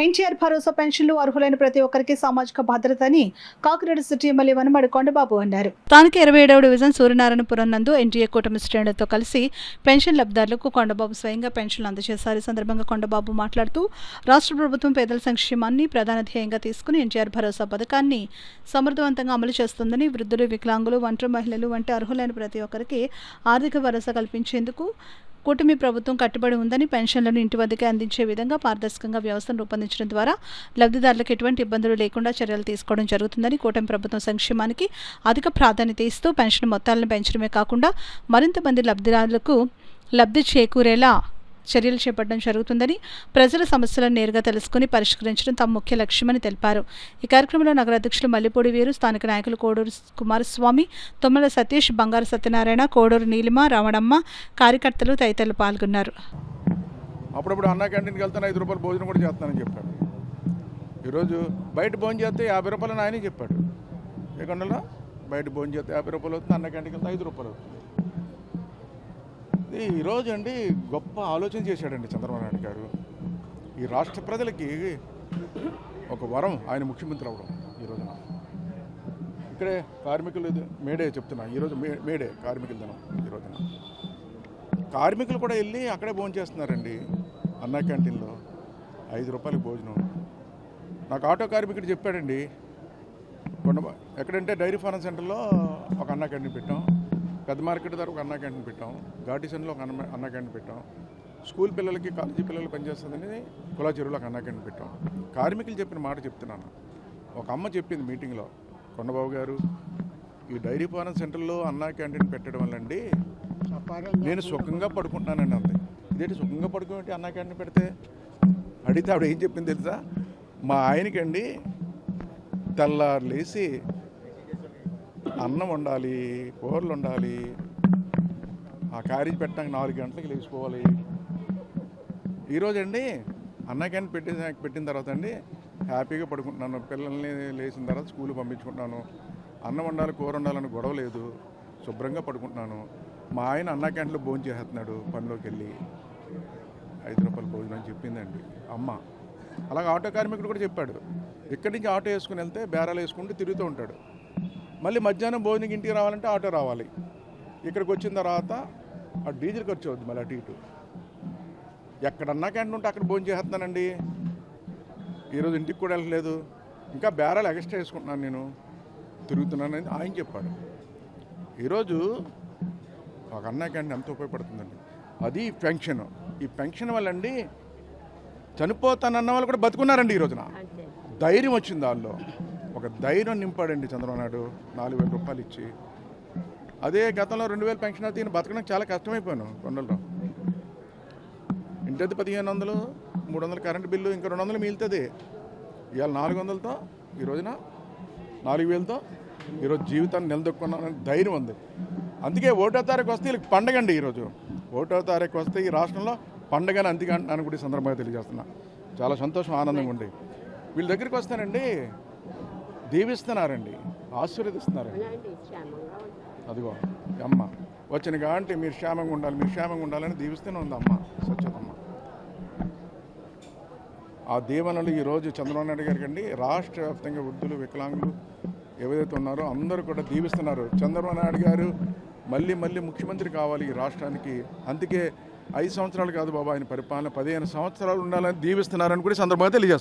ఎన్టీఆర్ భరోసా పెన్షన్లు అర్హులైన ప్రతి ఒక్కరికి సామాజిక భద్రత అని కాకినాడ సిటీ ఎమ్మెల్యే వనమడి కొండబాబు అన్నారు. స్థానిక 27వ డివిజన్ సూర్యనారాయణపురం నందు ఎన్టీఏ కూటమి శ్రేణులతో కలిసి పెన్షన్ లబ్ధిదారులకు కొండబాబు స్వయంగా పెన్షన్లు అందజేశారు. ఈ సందర్భంగా కొండబాబు మాట్లాడుతూ రాష్ట్ర ప్రభుత్వం పేదల సంక్షేమాన్ని ప్రధాన ధ్యేయంగా తీసుకుని ఎన్టీఆర్ భరోసా పథకాన్ని సమర్థవంతంగా అమలు చేస్తుందని, వృద్ధులు, వికలాంగులు, ఒంటరి మహిళలు వంటి అర్హులైన ప్రతి ఒక్కరికి ఆర్థిక భరోసా కల్పించేందుకు కూటమి ప్రభుత్వం కట్టుబడి ఉందని, పెన్షన్లను ఇంటి వద్దకే అందించే విధంగా పారదర్శకంగా వ్యవస్థను రూపొందించడం ద్వారా లబ్ధిదారులకు ఎటువంటి ఇబ్బందులు లేకుండా చర్యలు తీసుకోవడం జరుగుతుందని, కూటమి ప్రభుత్వం సంక్షేమానికి అధిక ప్రాధాన్యత ఇస్తూ పెన్షన్ మొత్తాలను పెంచడమే కాకుండా మరింత మంది లబ్ధిదారులకు లబ్ధి చేకూరేలా చర్యలు చేపట్టడం జరుగుతుందని, ప్రజల సమస్యలను నేరుగా తెలుసుకుని పరిష్కరించడం తమ ముఖ్య లక్ష్యమని తెలిపారు. ఈ కార్యక్రమంలో నగర అధ్యక్షులు మల్లిపూడి వీరు, స్థానిక నాయకులు కోడూరు కుమారస్వామి, తుమ్మల సతీష్, బంగారు సత్యనారాయణ, కోడూరు నీలిమ, రమణమ్మ, కార్యకర్తలు తదితరులు పాల్గొన్నారు. అప్పుడప్పుడు అన్నా క్యాంటీన్కి వెళ్తాను, 5 రూపాయలు భోజనం కూడా చేస్తానని చెప్పాడు. ఈరోజు బయట భోజనం చేస్తే 50 రూపాయలు ఆయనే చెప్పాడు. ఏ కొండలో బయట భోజనం చేస్తే 50 రూపాయలు అవుతుంది, అన్నా క్యాంటీన్కి వెళ్తే 5 రూపాయలు అవుతుంది. ఈరోజు అండి గొప్ప ఆలోచన చేశాడండి చంద్రబాబు నాయుడు గారు. ఈ రాష్ట్ర ప్రజలకి ఒక వరం ఆయన ముఖ్యమంత్రి అవ్వడం. ఈరోజున ఇక్కడే కార్మికులు మేడే చెప్తున్నా, ఈరోజు మేడే కార్మికుల దినం. ఈరోజున కార్మికులు కూడా వెళ్ళి అక్కడే భోజనం చేస్తున్నారండి, అన్నా క్యాంటీన్లో 5 రూపాయలకి భోజనం. నాకు ఆటో కార్మికుడు చెప్పాడండి, ఎక్కడంటే డైరీ ఫార్మ్ సెంటర్లో ఒక అన్నా క్యాంటీన్ పెట్టాం, పెద్ద మార్కెట్ దగ్గర ఒక అన్నా క్యాంటీన్ పెట్టాం, ఘాటీసన్లో ఒక అన్నా క్యాంటీన్ పెట్టాం, స్కూల్ పిల్లలకి కాలేజీ పిల్లలు పనిచేస్తుందని కులా చెరువులో ఒక అన్నా క్యాంటీన్ పెట్టాం. కార్మికులు చెప్పిన మాట చెప్తున్నాను. ఒక అమ్మ చెప్పింది మీటింగ్లో, కొండబాబు గారు ఈ డైరీ ఫార్మ్ సెంటర్లో అన్నా క్యాంటీన్ పెట్టడం వల్ల అండి నేను సుఖంగా పడుకుంటున్నానండి అంది. ఇదేంటి సుఖంగా పడుకునేటి అన్నా క్యాంటీన్ పెడితే అడిగితే ఆవిడ ఏం చెప్పింది తెలుసా, మా ఆయనకండి తెల్లారు లేచి అన్నం వండాలి, కూరలు వండాలి, ఆ క్యారేజ్ పెట్టడానికి 4 గంటలకి లేచిపోవాలి. ఈరోజండి అన్నా క్యాంటీన్ పెట్టిన తర్వాత అండి హ్యాపీగా పడుకుంటున్నాను, పిల్లల్ని లేచిన తర్వాత స్కూల్కి పంపించుకుంటున్నాను, అన్నం వండాలి, కూర వండాలని గొడవ లేదు, శుభ్రంగా పడుకుంటున్నాను. మా ఆయన అన్నా క్యాంటీన్లో భోజనం చేస్తున్నాడు, పనిలోకి వెళ్ళి 5 రూపాయలు భోజనం అని చెప్పిందండి అమ్మ. అలాగే ఆటో కార్మికుడు కూడా చెప్పాడు, ఇక్కడి నుంచి ఆటో వేసుకుని వెళ్తే బేరాలు వేసుకుంటూ తిరుగుతూ ఉంటాడు, మళ్ళీ మధ్యాహ్నం భోజనం ఇంటికి రావాలంటే ఆటో రావాలి, ఇక్కడికి వచ్చిన తర్వాత ఆ డీజిల్ ఖర్చు అవుద్ది, మళ్ళీ అటు ఇటు. ఎక్కడన్నా క్యాంటీన్ ఉంటే అక్కడ భోజనం చేస్తున్నానండి, ఈరోజు ఇంటికి కూడా వెళ్ళలేదు, ఇంకా బేరాలు ఎక్స్ట్రా వేసుకుంటున్నాను, నేను తిరుగుతున్నానని ఆయన చెప్పాడు. ఈరోజు ఒక అన్నా క్యాంటీన్ ఎంత ఉపయోగపడుతుందండి. అది పెన్షన్. ఈ పెన్షన్ వల్ల అండి చనిపోతానన్న వాళ్ళు కూడా బతుకున్నారండి. ఈ రోజున ధైర్యం వచ్చింది, వాళ్ళు ఒక ధైర్యం నింపాడండి చంద్రబాబు నాయుడు 4,000 రూపాయలు ఇచ్చి. అదే గతంలో 2,000 పెన్షన్ అయితే బతకడం చాలా కష్టమైపోయాను. కొండల్లో ఇంటి 1,500, 300 కరెంటు బిల్లు, ఇంకా 200 మిగులుతుంది. ఇవాళ 400తో, ఈ రోజున 4,000తో ఈరోజు జీవితాన్ని నిలదొక్కున్నానని ధైర్యం ఉంది. అందుకే 1వ తారీఖు వస్తే వీళ్ళకి పండగ అండి. ఈరోజు 1వ తారీఖు వస్తే ఈ రాష్ట్రంలో పండగని అందుకే అని కూడా సందర్భంగా తెలియజేస్తున్నా. చాలా సంతోషం, ఆనందంగా ఉండి వీళ్ళ దగ్గరికి వస్తానండి, దీవిస్తున్నారండి, ఆశీర్వదిస్తున్నారండి. అదిగో అమ్మ వచ్చిన కాబట్టి మీరు క్షేమంగా ఉండాలి, మీరు క్షేమంగా ఉండాలని దీవిస్తూనే ఉంది అమ్మ సత్యతమ్మ. ఆ దీవెనలు ఈరోజు చంద్రబాబు నాయుడు గారికి అండి రాష్ట్ర వ్యాప్తంగా వృద్ధులు, వికలాంగులు ఏవైతే ఉన్నారో అందరూ కూడా దీవిస్తున్నారు. చంద్రబాబు నాయుడు గారు మళ్ళీ ముఖ్యమంత్రి కావాలి ఈ రాష్ట్రానికి. అందుకే 5 సంవత్సరాలు కాదు బాబా ఆయన పరిపాలన, 15 సంవత్సరాలు ఉండాలని దీవిస్తున్నారని కూడా సందర్భంగా తెలియజేస్తున్నారు.